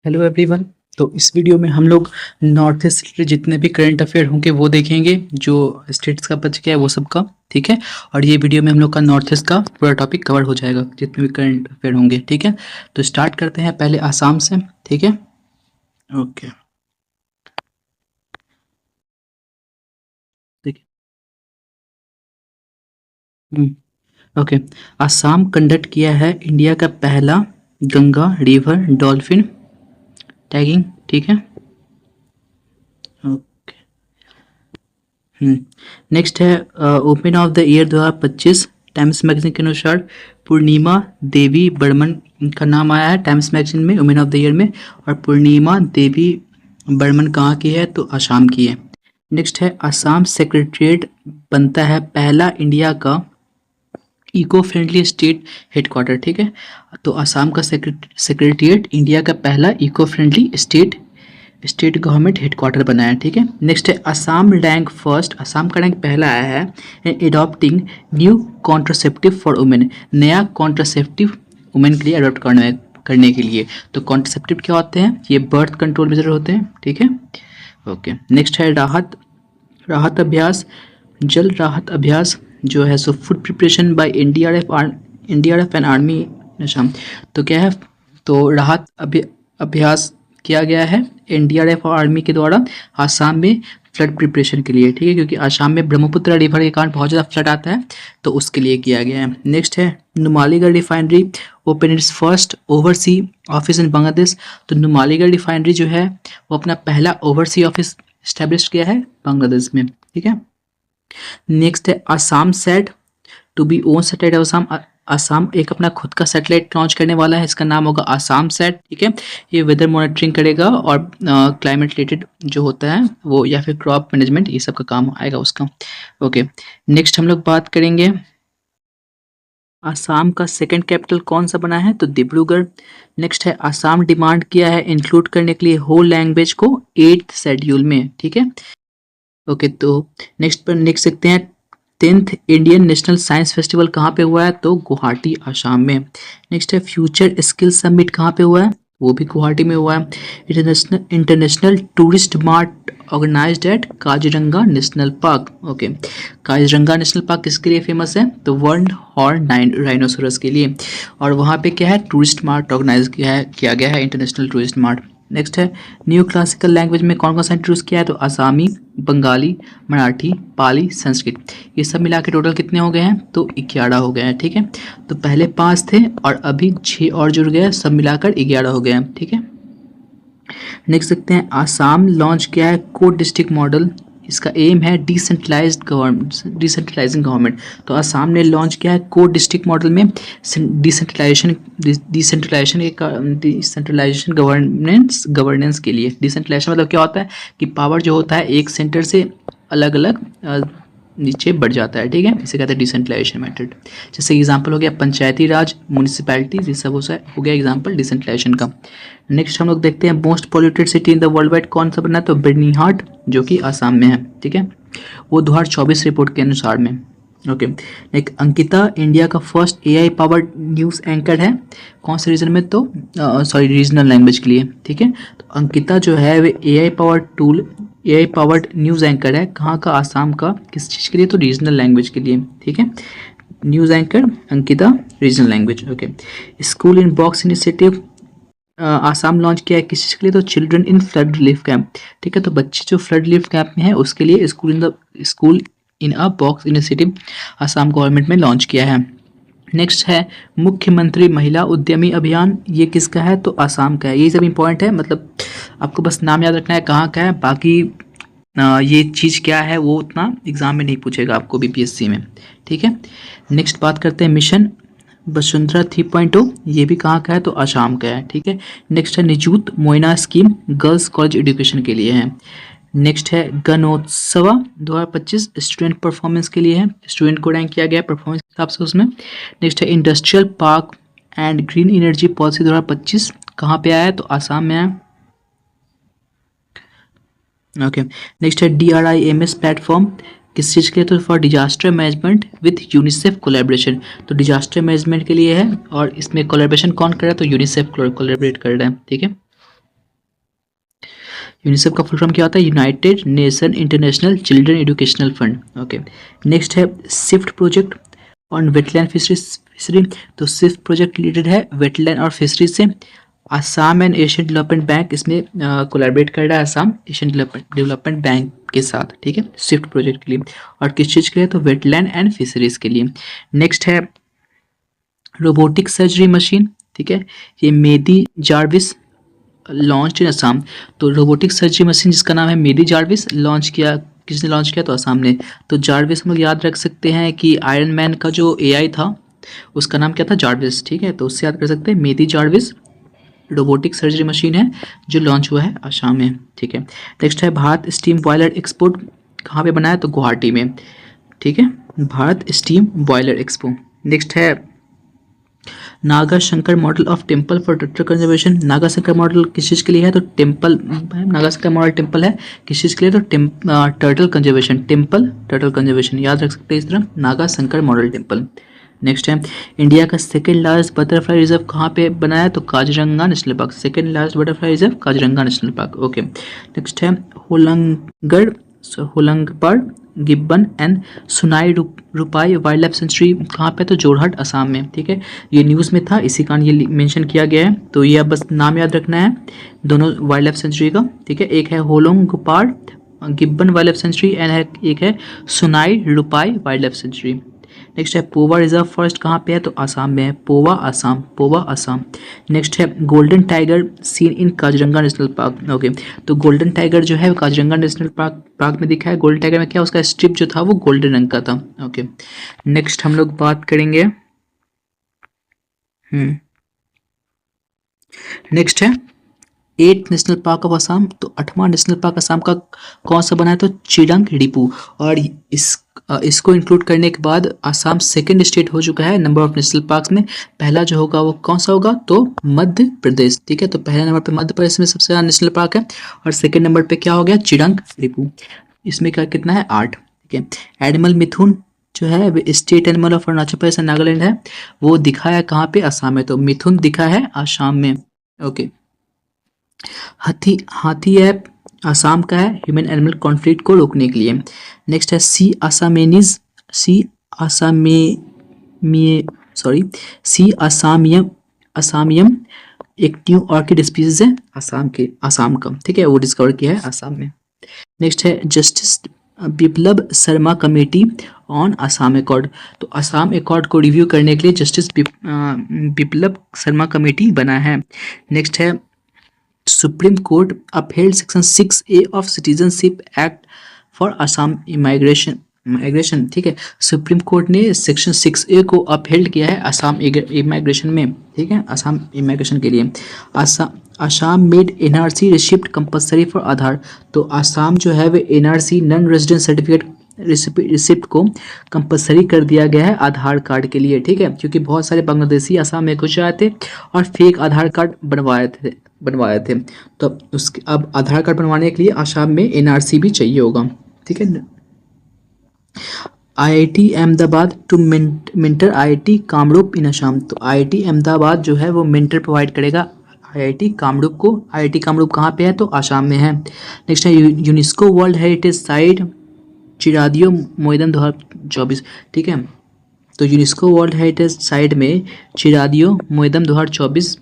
Hello everyone. तो इस video में हम लोग नॉर्थ ईस्ट रिलेटेड जितने भी करंट अफेयर होंगे वो देखेंगे, जो स्टेट्स का बच गया है वो सब का। ठीक है। और ये वीडियो में हम लोग का नॉर्थ ईस्ट का पूरा टॉपिक कवर हो जाएगा, जितने भी करंट अफेयर होंगे। ठीक है। तो स्टार्ट करते हैं पहले आसाम से। ठीक है। ओके। ठीक है। ओके। आसाम कंडक्ट किया है इंडिया का पहला गंगा रिवर डॉल्फिन टैगिंग। ठीक है। ओके। नेक्स्ट है open of the year 2025 times magazine के अनुसार पूर्णिमा देवी बर्मन का नाम आया है टाइम्स मैगजीन में वुमेन ऑफ द ईयर में। और पूर्णिमा देवी बर्मन कहाँ की है? तो असम की है। नेक्स्ट है असम सेक्रेटरीट बनता है पहला इंडिया का इको फ्रेंडली स्टेट हेडक्वार्टर। ठीक है। तो असम का सेक्रेटरीट इंडिया का पहला eco friendly state government headquarter बनाया है। ठीक है। नेक्स्ट है असम रैंक फर्स्ट, असम का रैंक पहला आया है adopting new contraceptive for women, नया कॉन्ट्रासेप्टिव वुमेन के लिए अडॉप्ट करने के लिए। तो कॉन्ट्रासेप्टिव क्या होते हैं? ये बर्थ कंट्रोल मेजर होते हैं। ठीक है। ओके। नेक्स्ट है राहत राहत अभ्यास, जल राहत अभ्यास जो है so food preparation bye NDRF and army Assam. तो क्या है? तो राहत अभ्यास किया गया है एनडीआरएफ और आर्मी के द्वारा आसाम में फ्लड प्रिपरेशन के लिए। ठीक है। क्योंकि आसाम में ब्रह्मपुत्र रिवर के कारण बहुत ज़्यादा फ्लड आता है, तो उसके लिए किया गया है। नेक्स्ट है Numaligarh refinery open it's first oversee office in Bangladesh. तो नुमालीगढ़ रिफाइनरी जो है वो अपना पहला ओवरसी ऑफिस स्टैब्लिश किया है बांग्लादेश में। ठीक है। नेक्स्ट है Assam set to be own satellite Assam. Assam एक अपना खुद का सैटेलाइट लॉन्च करने वाला है, इसका नाम होगा आसाम सेट। ठीक है। ये वेदर मॉनिटरिंग करेगा और क्लाइमेट रिलेटेड जो होता है वो, या फिर क्रॉप मैनेजमेंट, ये सब का काम आएगा उसका। ओके। नेक्स्ट हम लोग बात करेंगे आसाम का सेकंड कैपिटल कौन सा बना है? तो डिब्रूगढ़। नेक्स्ट है आसाम डिमांड किया है इंक्लूड करने के लिए होल लैंग्वेज को 8th शेड्यूल में। ठीक है। ओके। तो नेक्स्ट पर लिख सकते हैं 10th Indian national science festival कहाँ पे हुआ है? तो गुवाहाटी आसाम में। नेक्स्ट है फ्यूचर स्किल समिट कहाँ पे हुआ है? वो भी गुवाहाटी में हुआ है। International tourist mart organised at Kaziranga national park. Okay. Kaziranga national park किसके लिए फेमस है? तो वर्ल्ड हॉर्न राइनोसोरस के लिए। और वहाँ पे क्या है? टूरिस्ट मार्ट ऑर्गेनाइज किया गया है इंटरनेशनल टूरिस्ट मार्ट। नेक्स्ट है न्यू क्लासिकल लैंग्वेज में कौन कौन सा इंट्रोड्यूस किया है? तो आसामी, बंगाली, मराठी, पाली, संस्कृत। ये सब मिला के टोटल कितने हो गए हैं? तो 11 हो गए हैं। ठीक है। तो पहले 5 थे और अभी 6 और जुड़ गए, सब मिलाकर 11 हो गए हैं। ठीक है। नेक्स्ट देखते हैं आसाम लॉन्च किया है कोड डिस्ट्रिक्ट मॉडल। इसका एम है डिसेंट्रलाइजिंग गवर्नमेंट। तो आसाम ने लॉन्च किया है कोड डिस्ट्रिक्ट मॉडल में डिसेंट्रलाइजेशन गवर्नेंस के लिए। डिसेंट्रलाइजेशन मतलब क्या होता है कि पावर जो होता है एक सेंटर से अलग अलग नीचे बढ़ जाता है। ठीक है। इसे कहते हैं डिसेंट्रलाइजेशन मेथड। जैसे एग्जांपल हो गया पंचायती राज, म्यूनिसिपैलिटीज, ये सब हो गया एग्जांपल डिसेंट्रलाइजेशन का। नेक्स्ट हम लोग देखते हैं most polluted city in the world wide कौन सा बना है? तो बर्निहाट, जो कि आसाम में है। ठीक है। वो 2024 रिपोर्ट के अनुसार में। ओके। एक अंकिता इंडिया का first AI powered news anchor है कौन से रीजन में? तो रीजनल लैंग्वेज के लिए। ठीक है। तो अंकिता जो है वे एआई पावर्ड न्यूज़ एंकर है। कहाँ का? आसाम का। किस चीज़ के लिए? तो रीजनल लैंग्वेज के लिए। ठीक है। News anchor Ankita, regional language. Okay. School इन बॉक्स इनिशिएटिव आसाम लॉन्च किया है किस चीज़ के लिए? तो children in flood relief camp. ठीक है। तो बच्चे जो फ्लड रिलीफ कैंप में है उसके लिए स्कूल इन अ बॉक्स इनिशिएटिव आसाम गवर्नमेंट में लॉन्च किया है। नेक्स्ट है मुख्यमंत्री महिला उद्यमी अभियान। ये किसका है? तो आसाम का है। ये सब इंपॉर्टेंट है, मतलब आपको बस नाम याद रखना है कहाँ का है, बाकी ये चीज़ क्या है वो उतना एग्जाम में नहीं पूछेगा आपको बीपीएससी में। ठीक है। नेक्स्ट बात करते हैं मिशन वसुंधरा 3.0। ये भी कहाँ का है? तो आसाम का है। ठीक है। नेक्स्ट है Nijut Moina scheme, girls college education के लिए है। नेक्स्ट है गणोत्सव 2025 स्टूडेंट परफॉर्मेंस के लिए है, स्टूडेंट को रैंक किया गया परफॉर्मेंस के हिसाब से उसमें। नेक्स्ट है industrial park and green energy policy 2025 कहाँ पे आया है? तो आसाम में आया। ओके। नेक्स्ट है DRIMS प्लेटफॉर्म किस चीज़ के लिए? तो for disaster management with UNICEF collaboration. तो डिजास्टर मैनेजमेंट के लिए है और इसमें कोलैबोरेशन कौन कर रहा है? तो यूनिसेफ कोलैबोरेट कर रहा है। ठीक है। यूनिसेफ का फुल फॉर्म क्या होता है? United Nation International Children Educational Fund. Okay, next है shift project on wetland fishery. तो शिफ्ट प्रोजेक्ट रिलेटेड है वेटलैंड और फिशरीज से। Assam and Asian Development Bank इसमें कोलैबोरेट कर रहा है आसाम एशियन डेवलपमेंट बैंक के साथ, ठीक है, शिफ्ट प्रोजेक्ट के लिए। और किस चीज़ के लिए? तो वेटलैंड एंड फिशरीज के लिए। नेक्स्ट है रोबोटिक सर्जरी मशीन, ठीक है, ये मेदी जार्विस लॉन्च इन असम। तो रोबोटिक सर्जरी मशीन जिसका नाम है मेडी जार्विस लॉन्च किया, किसने लॉन्च किया? तो असम ने। तो जार्विस हम लोग याद रख सकते हैं कि आयरन मैन का जो एआई था उसका नाम क्या था? जार्विस, ठीक है, तो उससे याद कर सकते हैं मेडी जार्विस रोबोटिक सर्जरी मशीन है जो लॉन्च हुआ है असम में, ठीक है। नेक्स्ट है भारत स्टीम बॉयलर एक्सपोर्ट, कहाँ पे बना है? तो गुवाहाटी में, ठीक है, Bharat steam boiler expo. Next है Naga Shankar model of temple for turtle conservation. Naga Shankar model किस चीज़ के लिए है? तो temple, Naga Shankar model temple है किस चीज़ के लिए? तो turtle conservation, temple turtle conservation याद रख सकते हैं इस तरह, Naga Shankar model temple. Next है इंडिया का सेकेंड लार्जेस्ट बटरफ्लाई रिजर्व कहाँ पे बनाया है? तो Kaziranga national park, second largest butterfly reserve Kaziranga national park. Okay, next है होलंगपर गिब्बन एंड सुनाई रुपाई वाइल्ड लाइफ सेंचुरी कहाँ पे? तो जोरहाट असम में, ठीक है, ये न्यूज़ में था इसी कारण ये मेंशन किया गया है। तो ये अब बस नाम याद रखना है दोनों वाइल्ड लाइफ सेंचुरी का, ठीक है, एक है Hollongapar gibbon wildlife sanctuary and एक है Sonai Rupai wildlife sanctuary. Next है पोवा रिजर्व फॉरेस्ट कहाँ पे है? तो आसाम में है, पोवा आसाम, पोवा आसाम। नेक्स्ट है golden tiger seen in Kaziranga national park. Okay, तो गोल्डन टाइगर जो है काजीरंगा नेशनल पार्क में दिखा है। गोल्डन टाइगर में क्या, उसका स्ट्रिप जो था वो गोल्डन रंग का था। ओके, नेक्स्ट हम लोग बात करेंगे नेक्स्ट है 8th national park of Assam. तो 8वां नेशनल पार्क असम का कौन सा बना है? तो चिरंग रिपू। और इसको इंक्लूड करने के बाद असम सेकंड स्टेट हो चुका है नंबर ऑफ नेशनल पार्क्स में। पहला जो होगा वो कौन सा होगा? तो मध्य प्रदेश, ठीक है, तो पहले नंबर पे मध्य प्रदेश में सबसे ज़्यादा नेशनल पार्क है और सेकंड नंबर पे क्या हो गया? चिरंग रिपू। इसमें क्या कितना है? 8, ठीक है। एनिमल मिथुन जो है state animal of Arunachal Pradesh and Nagaland है, वो दिखा है कहाँ पे? असम में, तो मिथुन दिखा है असम में। ओके, हाथी ऐप असम का है ह्यूमन एनिमल कॉन्फ्लिक्ट को रोकने के लिए। नेक्स्ट है सी असामियम एक न्यू ऑर्किड स्पीसीज है असम का, ठीक है, वो डिस्कवर किया है असम में। नेक्स्ट है justice Biplab Sharma committee on Assam accord. तो असम अकॉर्ड को रिव्यू करने के लिए जस्टिस बिप्लब शर्मा कमेटी बना है। नेक्स्ट है supreme court upheld section 6A of citizenship act for Assam immigration, ठीक है, सुप्रीम कोर्ट ने सेक्शन 6A को अपहेल्ड किया है असम इमाइग्रेशन में, ठीक है, असम इमाइग्रेशन के लिए। Assam made NRC receipt compulsory for Aadhaar. तो असम जो है वे NRC non resident certificate receipt को कंपलसरी कर दिया गया है आधार कार्ड के लिए, ठीक है, क्योंकि बहुत सारे बांग्लादेशी असम में घुस आए थे और फेक आधार कार्ड बनवाए थे। तो उसके अब आधार कार्ड बनवाने के लिए असम में NRC भी चाहिए होगा, ठीक है। IIT Ahmedabad to mentor IIT Kamrup in Assam. तो IIT अहमदाबाद जो है वो मेंटर प्रोवाइड करेगा IIT कामरूप को। IIT कामरूप कहाँ पे है? तो असम में है। नेक्स्ट है UNESCO world heritage site Charaideo Moidam 2024, ठीक है, तो यूनेस्को वर्ल्ड हेरिटेज साइट में चिरादियो मोइदम 2024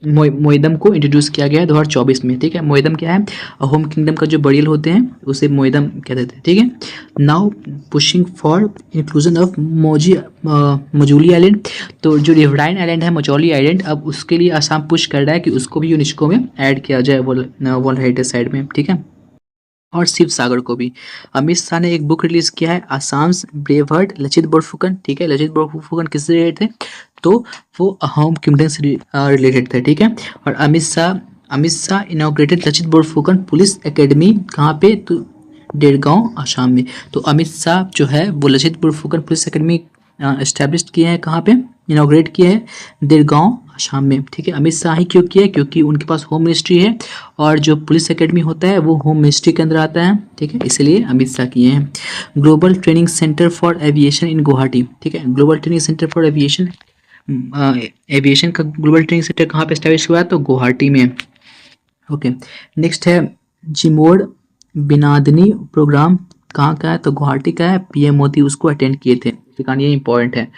मोइदम को इंट्रोड्यूस किया गया है 2024 में, ठीक है। मोइदम क्या है? होम किंगडम का जो बरियल होते हैं उसे मोइदम कहते थे, ठीक है। Now pushing for inclusion of Majuli island. तो जो रिवराइन आइलैंड है मजौली आइलैंड, अब उसके लिए असम पुश कर रहा है कि उसको भी यूनेस्को में ऐड किया जाए वर्ल्ड हेरिटेज साइट में, ठीक है, और शिव सागर को भी। अमित शाह ने एक बुक रिलीज किया है आसाम्स ब्रेवहार्ट लचित बोरफुकन, ठीक है, लचित बोरफुकन किससे रिलेटेड थे? तो वो होम किंगडम से रिलेटेड थे, ठीक है। और Amit Shah inaugurated Lachit Borphukan police academy कहाँ पे? तो डेरगांव असम में। तो अमित शाह जो है वो Lachit Borphukan police academy establish किए हैं कहाँ पे? इनॉग्रेट किए हैं देरगांव असम में, ठीक है। अमित शाह ही क्यों किया? क्योंकि उनके पास होम मिनिस्ट्री है और जो पुलिस एकेडमी होता है वो होम मिनिस्ट्री के अंदर आता है, ठीक है, इसलिए अमित शाह किए हैं। Global training centre for aviation इन गुवाहाटी, ठीक है, global training centre for aviation का ग्लोबल ट्रेनिंग सेंटर कहाँ पे एस्टेब्लिश हुआ है? तो गुवाहाटी में। ओके, नेक्स्ट है जिमोड बिनादनी प्रोग्राम कहाँ का है, तो गुवाहाटी का है। पीएम मोदी उसको अटेंड किए थे, तो कहानी ये इंपॉर्टेंट है।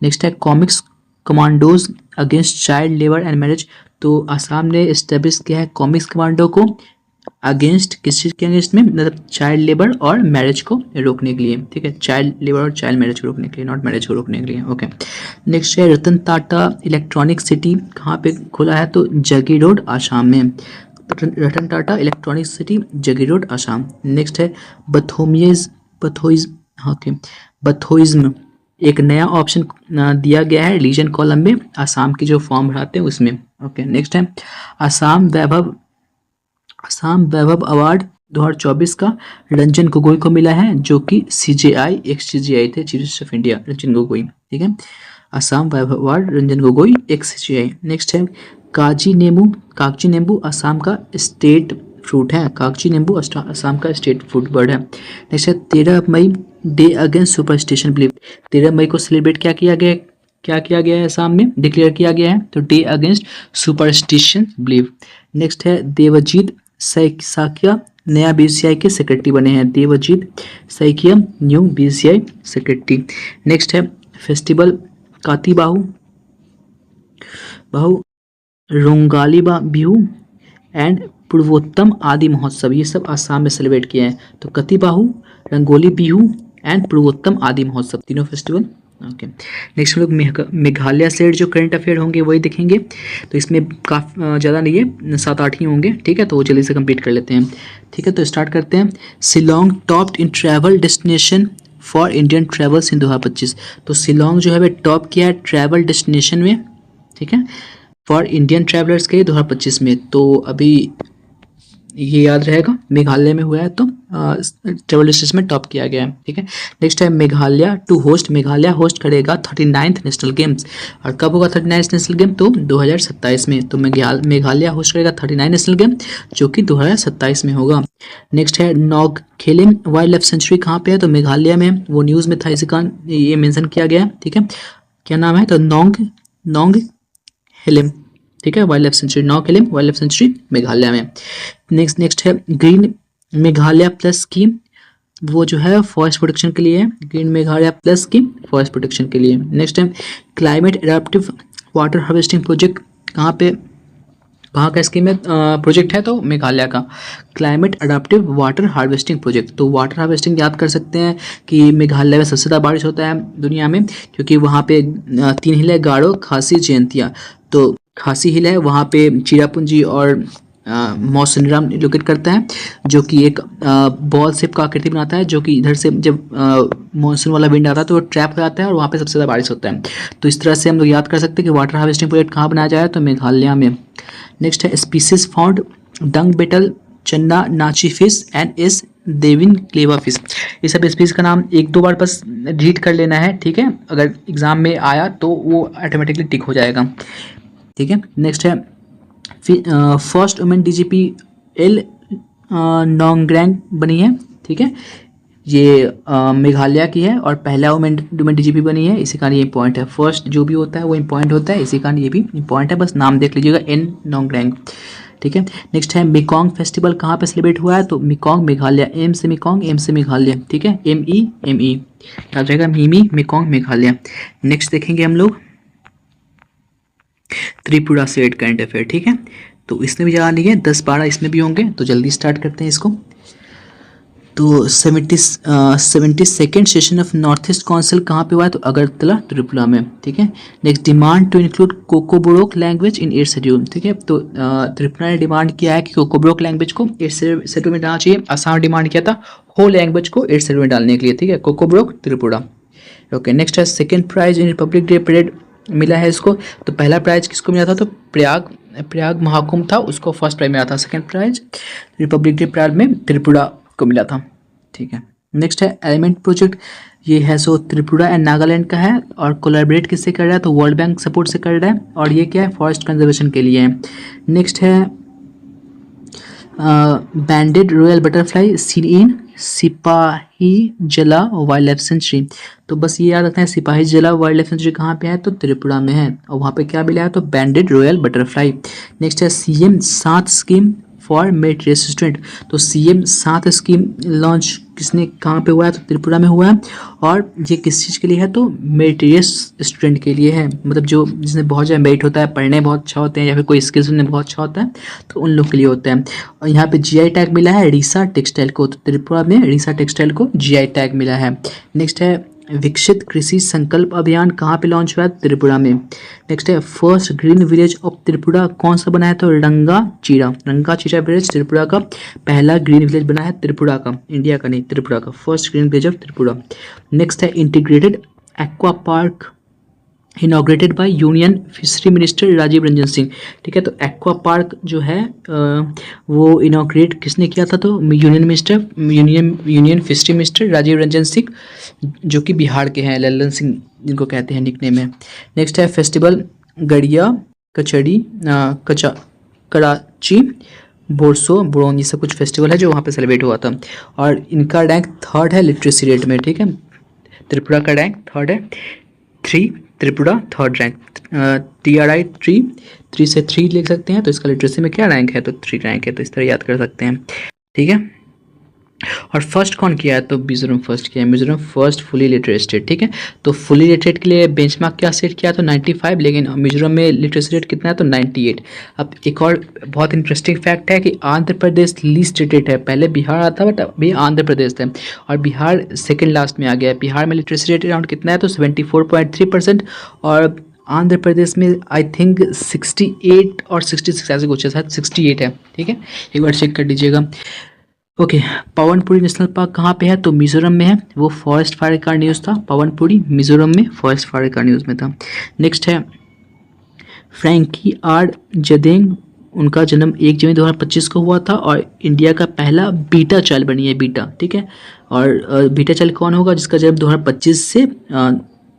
नेक्स्ट है comics commandos against child labour and marriage, तो आसाम ने इस्टेब्लिश किया है कॉमिक्स कमांडो को अगेंस्ट, किस चीज़ के अगेंस्ट में, मतलब चाइल्ड लेबर और मैरिज को रोकने के लिए, ठीक है, चाइल्ड लेबर और चाइल्ड मैरिज को रोकने के लिए, नॉट मैरिज को रोकने के लिए। ओके, नेक्स्ट है रतन टाटा इलेक्ट्रॉनिक सिटी कहाँ पे खुला है, तो जगी रोड आसाम में। रतन टाटा इलेक्ट्रॉनिक सिटी जगी रोड आसाम। नेक्स्ट है बथोइज्म एक नया ऑप्शन दिया गया है रीजन कॉलम में आसाम की जो फॉर्म भराते हैं उसमें। ओके, नेक्स्ट है आसाम वैभव अवार्ड 2024 का रंजन गोगोई को मिला है, जो कि CJI एक्स CJI थे, chief justice of India Ranjan Gogoi, ठीक है। Assam Vaibhav award Ranjan Gogoi ex CJI। Next है कागजी नींबू आसाम का स्टेट फ्रूट है, कागजी नींबू आसाम का स्टेट फूड बर्ड है। नेक्स्ट है 13 मई डे अगेंस्ट सुपरस्टिशन बिलीफ, 13 मई को सेलिब्रेट क्या किया गया है आसाम में, डिक्लेयर किया गया है, तो day against superstition belief. Next है देवजीत सैकिया नया BCI के सेक्रेटरी बने हैं, Devajit Saikia new BCI secretary. Next है फेस्टिवल काती बाहु रोंगाली बिहू एंड पूर्वोत्तम आदि महोत्सव, ये सब आसाम में सेलिब्रेट किए हैं, तो कती बाहु, रंगोली बिहू एंड पूर्वोत्तम आदि महोत्सव, तीनों फेस्टिवल। ओके, नेक्स्ट हम लोग मेघालय से जो करंट अफेयर होंगे वही देखेंगे, तो इसमें काफ़ी ज़्यादा नहीं है, 7-8 ही होंगे, ठीक है, तो वो जल्दी से कंप्लीट कर लेते हैं, ठीक है। तो स्टार्ट करते हैं। Shillong topped in travel destination for Indian travels in 2025, तो शिलोंग जो है वह टॉप किया है ट्रैवल डेस्टिनेशन में, ठीक है, फॉर इंडियन ट्रैवलर्स के 2025 में। तो अभी ये याद रहेगा, मेघालय में हुआ है, तो ट्रेवल डिस्टेंस में टॉप किया गया है, ठीक है। नेक्स्ट है मेघालय होस्ट करेगा 39th नेशनल गेम्स, और कब होगा 39th नेशनल गेम, तो 2027 में, तो मेघालय होस्ट करेगा 39 नेशनल गेम जो कि 2027 में होगा। नेक्स्ट है नौगखेलिम वाइल्ड लाइफ सेंचुरी कहाँ पे है, तो मेघालय में, वो न्यूज़ में था, इसी का ये मेंशन किया गया है, ठीक है। क्या नाम है, तो नौगखेलिम, ठीक है, wildlife sanctuary Nongkhyllem wildlife sanctuary Meghalaya में। नेक्स्ट है ग्रीन मेघालय प्लस स्कीम, वो जो है फॉरेस्ट प्रोटेक्शन के लिए है, green Meghalaya plus scheme forest protection के लिए। नेक्स्ट है climate adaptive water harvesting project कहाँ का स्कीम है, प्रोजेक्ट है, तो मेघालय का climate adaptive water harvesting project. तो वाटर हार्वेस्टिंग याद कर सकते हैं कि मेघालय में सबसे ज़्यादा बारिश होता है दुनिया में, क्योंकि वहाँ पे 3 हिल है, गारो, खासी, जयंतिया। तो खासी हिल है, वहाँ पे चिरापुंजी और मौसनराम लोकेट करता है, जो कि एक बॉल शेप का आकृति बनाता है, जो कि इधर से जब मानसून वाला विंड आता है तो वो ट्रैप हो जाता है और वहाँ पे सबसे ज़्यादा बारिश होता है। तो इस तरह से हम लोग याद कर सकते हैं कि वाटर हार्वेस्टिंग प्रोजेक्ट कहाँ बनाया जाए, तो मेघालय में। नेक्स्ट है स्पीसीज फाउंड डंग बेटल, चन्ना नाची फिश एंड एस देविन क्लेवा फिश। ये सब स्पीसीज का नाम 1-2 बार बस रीड कर लेना है, ठीक है, अगर एग्जाम में आया तो वो ऑटोमेटिकली टिक हो जाएगा, ठीक है। नेक्स्ट है फर्स्ट वुमेन DGP एल नोंगरेंग बनी है, ठीक है, ये मेघालय की है और पहला वुमेन DGP बनी है, इसी कारण ये पॉइंट है। फर्स्ट जो भी होता है वो इम्पॉइंट होता है, इसी कारण ये भी इम्पॉइंट है, बस नाम देख लीजिएगा, एन नोंगरेंग, ठीक है। नेक्स्ट है मेकोंग फेस्टिवल कहाँ पे सेलिब्रेट हुआ है, तो मेकोंग मेघालय, एम से मेकोंग, एम से मेघालय, ठीक है, MEME याद रहेगा, मीमी मेकोंग मेघालय। नेक्स्ट देखेंगे हम लोग त्रिपुरा स्टेट करंट अफेयर, ठीक है, तो इसमें भी ज़्यादा नहीं है, 10-12 इसमें भी होंगे, तो जल्दी स्टार्ट करते हैं इसको। तो 72nd session of north east council कहाँ पे हुआ है, तो अगरतला त्रिपुरा में, ठीक है। Next demand to include Kokborok language in 8th schedule, ठीक है, तो त्रिपुरा ने डिमांड किया है कि कोकोबोरोक लैंग्वेज को 8th शेड्यूल में डालना चाहिए। असम डिमांड किया था होल लैंग्वेज को 8th शेड्यूल में डालने के लिए, ठीक है, कोकोबोरोक त्रिपुरा। ओके, नेक्स्ट है second prize in republic day parade मिला है इसको, तो पहला प्राइज किसको मिला था, तो प्रयाग महाकुंभ था, उसको फर्स्ट प्राइज मिला था। Second prize republic day parade में त्रिपुरा को मिला था, ठीक है। नेक्स्ट है एलिमेंट प्रोजेक्ट, ये है सो त्रिपुरा एंड नागालैंड का है, और कोलैबोरेट किससे कर रहा है, तो वर्ल्ड बैंक सपोर्ट से कर रहा है, और ये क्या है, फॉरेस्ट कंजर्वेशन के लिए है। नेक्स्ट है बैंडेड रॉयल बटरफ्लाई सीन इन सिपाही जला वाइल्ड लाइफ सेंचुरी, तो बस ये याद रखते हैं सिपाही जला वाइल्ड लाइफ सेंचुरी कहाँ पे है, तो त्रिपुरा में है, और वहाँ पे क्या मिला है, तो बैंडेड रॉयल बटरफ्लाई। नेक्स्ट है CM 7 scheme for meritorious student. तो सीएम 7 स्कीम लॉन्च किसने कहाँ पे हुआ है? तो त्रिपुरा में हुआ है। और ये किस चीज़ के लिए है? तो मेरिटोरियस स्टूडेंट के लिए है, मतलब जो जिसमें बहुत ज़्यादा मेरिट होता है, पढ़ने बहुत अच्छा होते हैं या फिर कोई स्किल्स में बहुत अच्छा होता है, तो उन लोग के लिए होता है। और यहाँ पे जीआई टैग मिला है रीसा टेक्सटाइल को, तो त्रिपुरा में रीसा टेक्सटाइल को जीआई टैग मिला है। नेक्स्ट है विकसित कृषि संकल्प अभियान कहाँ पे लॉन्च हुआ है? त्रिपुरा में। नेक्स्ट है first green village of Tripura कौन सा बना है? तो रंगाचीरा विलेज त्रिपुरा का पहला ग्रीन विलेज बना है, त्रिपुरा का, इंडिया का नहीं, त्रिपुरा का first green village of Tripura. Next है integrated aqua park inaugurated by union fishery minister Rajiv Ranjan Singh. ठीक है, तो एक्वा पार्क जो है वो इनॉग्रेट किसने किया था? तो union fishery minister Rajiv Ranjan Singh, जो कि बिहार के हैं, लल्लन सिंह जिनको कहते हैं निकनेम में। नेक्स्ट है फेस्टिवल गड़िया कराची बोरसो बोरोन, ये सब कुछ फेस्टिवल है जो वहाँ पे सेलिब्रेट हुआ था। और इनका रैंक 3rd है लिटरेसी रेट में। ठीक है, त्रिपुरा का रैंक 3rd है, 3 त्रिपुरा 3rd रैंक, TRI 3 से 3 लिख सकते हैं। तो इसका लिटरेसी में क्या रैंक है? तो 3 रैंक है, तो इस तरह याद कर सकते हैं। ठीक है, और फर्स्ट कौन किया है? तो मिजोरम फर्स्ट किया है, Mizoram first fully literate state. ठीक है, तो फुली लिटरेट के लिए बेंचमार्क क्या सेट किया? तो 95, लेकिन मिजोरम में लिटरेसी रेट कितना है? तो 98। अब एक और बहुत इंटरेस्टिंग फैक्ट है कि आंध्र प्रदेश लीस्ट रेटेड है, पहले बिहार आता बट अभी आंध्र प्रदेश है, और बिहार सेकेंड लास्ट में आ गया है। बिहार में लिटरेसी रेट अराउंड कितना है? तो 74.3%, और आंध्र प्रदेश में आई थिंक 68 और 66 ऐसे कुछ है, शायद 68 है। ठीक है, एक बार चेक कर लीजिएगा। ओके, पवनपुरी नेशनल पार्क कहाँ पे है? तो मिजोरम में है, वो फॉरेस्ट फायर का न्यूज़ था, पवनपुरी मिजोरम में फॉरेस्ट फायर का न्यूज़ में था। नेक्स्ट है फ्रैंकी आर जदेंग, उनका जन्म 1 जनवरी 2025 को हुआ था, और इंडिया का पहला बीटा चाइल्ड बनी है, बीटा। ठीक है, और बीटा चाइल्ड कौन होगा? जिसका जन्म 2025 से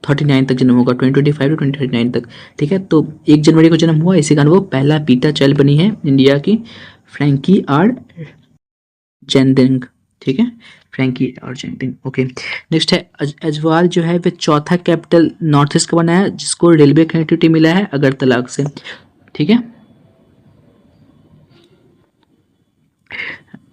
39 तक जन्म होगा, 2025 टू 2039 तक। ठीक है, तो 1 जनवरी को जन्म हुआ, इसी कारण वो पहला बीटा चाइल्ड बनी है इंडिया की, फ्रैंकी आर जेंडिंग। ठीक है, फ्रैंकी और जेंडिंग। ओके, नेक्स्ट है अजवाल जो है वह चौथा कैपिटल नॉर्थ ईस्ट का बना है, जिसको रेलवे कनेक्टिविटी मिला है अगरतला से। ठीक है,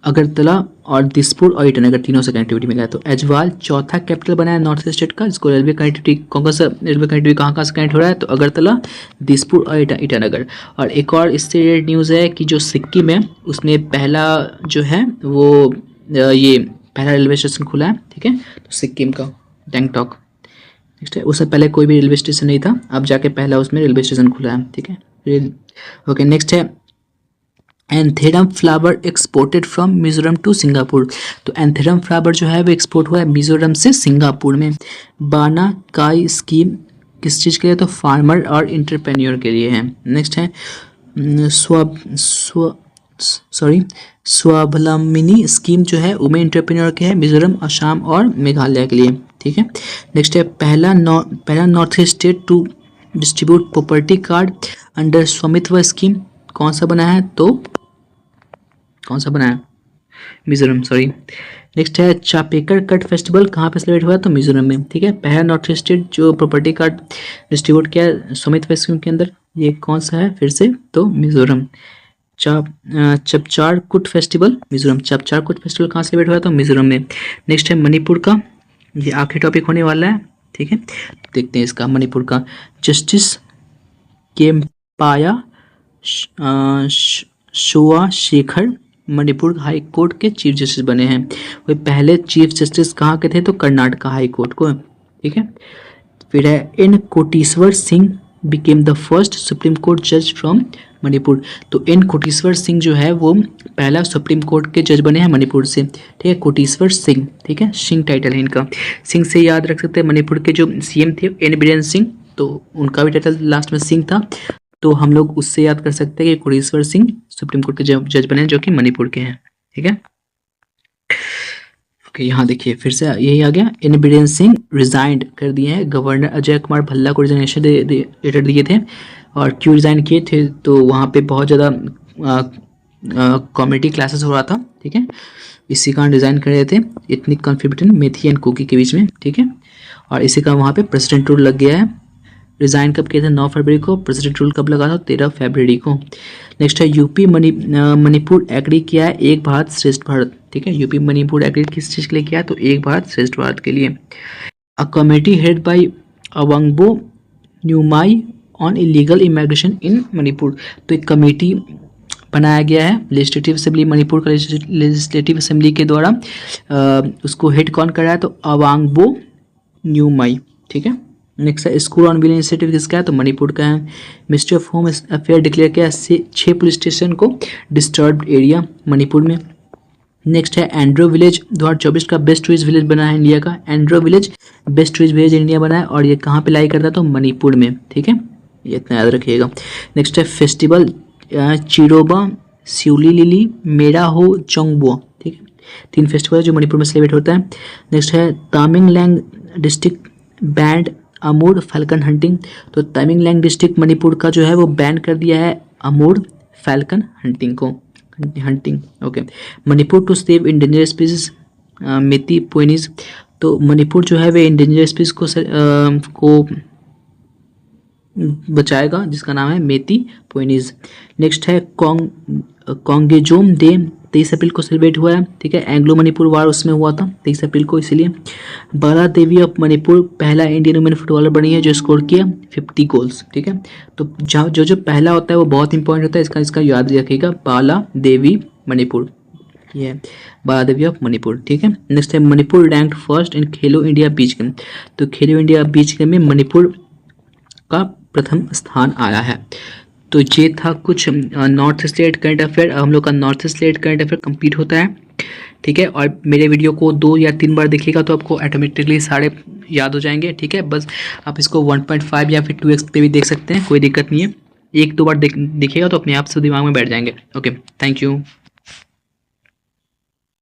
अगरतला और दिसपुर और ईटानगर तीनों से कनेक्टिविटी मिला है। तो अजवाल चौथा कैपिटल बना है नॉर्थ ईस्ट स्टेट का, जिसको रेलवे कनेक्टिविटी कौन सा रेलवे कनेक्टिविटी कहाँ से कनेक्ट हो रहा है? तो अगरतला, दिसपुर और ईटानगर। और एक और इससे रिलेटेड न्यूज़ है कि जो सिक्किम है उसमें पहला जो है वो ये पहला रेलवे स्टेशन खुला है। ठीक है, तो सिक्किम का गैंगटॉक। नेक्स्ट है, उससे पहले कोई भी रेलवे स्टेशन नहीं था, अब जाके पहला उसमें रेलवे स्टेशन खुला है। ठीक है, ओके, नेक्स्ट है anthurium flower exported from Mizoram to Singapore. तो एंथेरम फ्लावर जो है वो एक्सपोर्ट हुआ है मिजोरम से सिंगापुर में। बाना काई स्कीम किस चीज़ के लिए? तो फार्मर और इंटरप्रेन्योर के लिए है। नेक्स्ट है स्वावलंबिनी स्कीम जो है वुमेन इंटरप्रेन्योर के है, मिजोरम, असम और मेघालय के लिए। ठीक है, नेक्स्ट है पहला north east state to distribute property card under Swamitva scheme कौन सा बना है? तो कौन सा बना है? मिजोरम, सॉरी। नेक्स्ट है चापेकर कट फेस्टिवल कहाँ पे सेलिब्रेट हुआ? तो मिजोरम में। ठीक है, पहला नॉर्थ ईस्ट स्टेट जो प्रॉपर्टी कार्ड डिस्ट्रीब्यूट किया स्वामित्व स्कीम के अंदर, ये कौन सा है फिर से? तो मिजोरम। चपचार कुट फेस्टिवल मिजोरम, चपचार कुट फेस्टिवल कहाँ सेलिब्रेट हुआ? तो मिजोरम में। नेक्स्ट है मणिपुर का, ये आखिरी टॉपिक होने वाला है। ठीक है, देखते हैं इसका मणिपुर का। Justice Kempaiah Somashekar Manipur high court के चीफ जस्टिस बने हैं। वे पहले चीफ जस्टिस कहाँ के थे? तो कर्नाटका हाई कोर्ट को। ठीक है, फिर है N Koteshwar Singh became the first supreme court जज फ्रॉम मणिपुर। तो एन कोटेश्वर सिंह जो है वो पहला सुप्रीम कोर्ट के जज बने हैं मणिपुर से। ठीक है, कोटेश्वर सिंह। ठीक है, सिंह टाइटल है इनका। सिंह से याद रख सकते हैं मणिपुर के जो सीएम थे एन बीरेन सिंह, तो उनका भी टाइटल लास्ट में सिंह था, तो हम लोग उससे याद कर सकते हैं कि कोटेश्वर सिंह सुप्रीम कोर्ट के जज बने जो कि मणिपुर के हैं। ठीक है, ओके, यहाँ देखिए फिर से यही आ गया। एन बीरेन सिंह रिजाइंड कर दिए हैं, गवर्नर अजय कुमार भल्ला को रिजाइनेशन लेटर दिए थे। और क्यों रिजाइन किए थे? तो वहाँ पे बहुत ज़्यादा कॉमेडी क्लासेस हो रहा था। ठीक है, इसी कारण रिजाइन कर रहे थे, इतनी conflict between Meitei and Kuki के बीच में। ठीक है, और इसी का वहाँ पे प्रेसिडेंट रूल लग गया है, रिज़ाइन कब किया था? 9 फरवरी को। प्रेसिडेंट रूल कब लगा था? 13 फरवरी को। नेक्स्ट है यूपी मणिपुर एग्री किया है एक भारत श्रेष्ठ भारत, ठीक है। यूपी मणिपुर एग्री किस चीज़ के लिए किया है? तो एक भारत श्रेष्ठ भारत के लिए। A committee head by Awangbow Newmai on illegal immigration in Manipur, तो एक कमेटी बनाया गया है लेजिस्लेटिव असेंबली, मणिपुर का लेजिस्लेटिव असेंबली के द्वारा। उसको हेड कौन कर रहा है? तो अवांगबो न्यूमाई, ठीक है। नेक्स्ट है स्कूल ऑन व्हील इनिशिएटिव किसका है? तो मणिपुर का है। Ministry of home affair declare किया 6 पुलिस स्टेशन को डिस्टर्ब्ड एरिया मणिपुर में। नेक्स्ट है एंड्रो विलेज 2024 का बेस्ट टूरिस्ट विलेज बना है इंडिया का। Andro village best tourist village India बना है और ये कहाँ पे लाई करता है? तो मणिपुर में, ठीक है, ये इतना याद रखिएगा। नेक्स्ट है फेस्टिवल चिरोबा सिउली लिली मेरा हो चोंगबो, ठीक है। 3 फेस्टिवल है जो मणिपुर में सेलिब्रेट होता है। नेक्स्ट है तामिंगलैंग डिस्ट्रिक्ट बैंड अमूर फैल्कन हंटिंग, तो तामिंगलैंग डिस्ट्रिक्ट मणिपुर का जो है वो बैन कर दिया है अमूर फैल्कन हंटिंग को, hunting, okay. Manipur to save endangered species Meitei ponies, तो मणिपुर जो है वे इंडेंजर स्पीसीज को बचाएगा जिसका नाम है मेती पोइनीज। नेक्स्ट है कोंगेजोम डे 23 अप्रैल को सेलिब्रेट हुआ है, ठीक है। एंग्लो मणिपुर वार उसमें हुआ था 23 अप्रैल को, इसीलिए। बाला देवी ऑफ मणिपुर पहला इंडियन वुमेन फुटबॉलर बनी है जो स्कोर किया 50 गोल्स, ठीक है। तो जो पहला होता है वो बहुत इंपॉर्टेंट होता है, इसका याद रखिएगा, बाला देवी मणिपुर, ये बाला देवी ऑफ मणिपुर, ठीक है। नेक्स्ट है Manipur ranked first in Khelo India beach game, तो खेलो इंडिया बीच गेम में मणिपुर का प्रथम स्थान आया है। तो ये था कुछ नॉर्थ स्टेट करंट अफेयर। हम लोग का north state current affair complete होता है, ठीक है। और मेरे वीडियो को 2 या 3 बार देखिएगा तो आपको ऑटोमेटिकली सारे याद हो जाएंगे, ठीक है। बस आप इसको 1.5 या फिर 2x पे भी देख सकते हैं, कोई दिक्कत नहीं है। 1-2 बार देखिएगा तो अपने आप से दिमाग में बैठ जाएंगे। Okay, thank you.